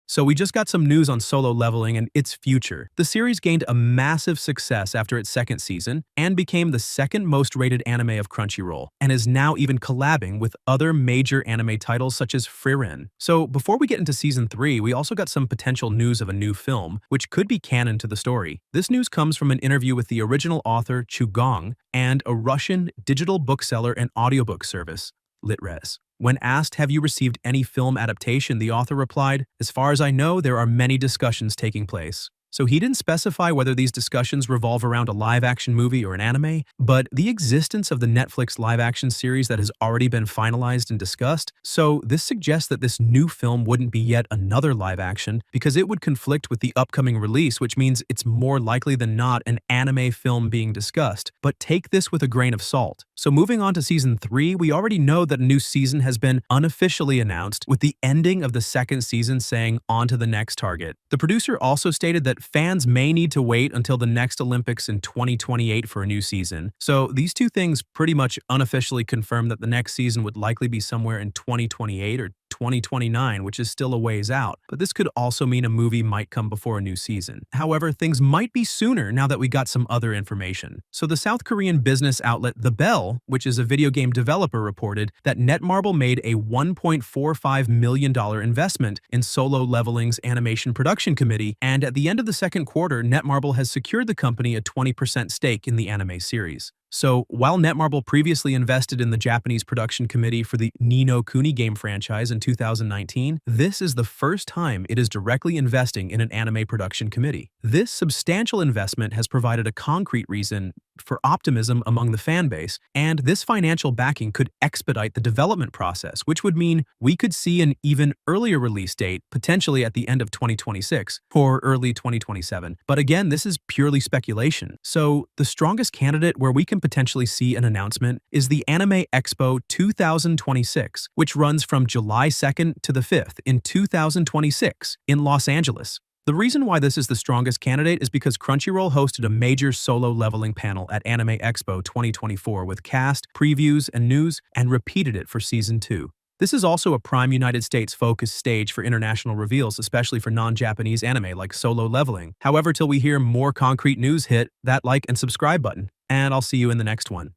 So we just got some news on Solo Leveling and its future. The series gained a massive success after its second season and became the second most rated anime of Crunchyroll, and is now even collabing with other major anime titles such as Frieren. So before we get into season 3, we also got some potential news of a new film, which could be canon to the story. This news comes from an interview with the original author Chu Gong and a Russian digital bookseller and audiobook service, Litres. When asked, "Have you received any film adaptation?" the author replied, "As far as I know, there are many discussions taking place." So he didn't specify whether these discussions revolve around a live-action movie or an anime, but the existence of the Netflix live-action series that has already been finalized and discussed, so this suggests that this new film wouldn't be yet another live-action because it would conflict with the upcoming release, which means it's more likely than not an anime film being discussed. But take this with a grain of salt. So moving on to season 3, we already know that a new season has been unofficially announced, with the ending of the second season saying on to the next target. The producer also stated that fans may need to wait until the next Olympics in 2028 for a new season. So these two things pretty much unofficially confirm that the next season would likely be somewhere in 2028 or 2029, which is still a ways out, but this could also mean a movie might come before a new season. However, things might be sooner now that we got some other information. So the South Korean business outlet The Bell, which is a video game developer, reported that Netmarble made a $1.45 million investment in Solo Leveling's animation production committee, and at the end of the second quarter, Netmarble has secured the company a 20% stake in the anime series. So, while Netmarble previously invested in the Japanese production committee for the Ni no Kuni game franchise in 2019, this is the first time it is directly investing in an anime production committee. This substantial investment has provided a concrete reason for optimism among the fanbase, and this financial backing could expedite the development process, which would mean we could see an even earlier release date, potentially at the end of 2026 or early 2027. But again, this is purely speculation. So, the strongest candidate where we can potentially see an announcement is the Anime Expo 2026, which runs from July 2nd to the 5th in 2026 in Los Angeles. The reason why this is the strongest candidate is because Crunchyroll hosted a major Solo Leveling panel at Anime Expo 2024 with cast, previews, and news, and repeated it for Season 2. This is also a prime United States-focused stage for international reveals, especially for non-Japanese anime like Solo Leveling. However, till we hear more concrete news, hit that like and subscribe button, and I'll see you in the next one.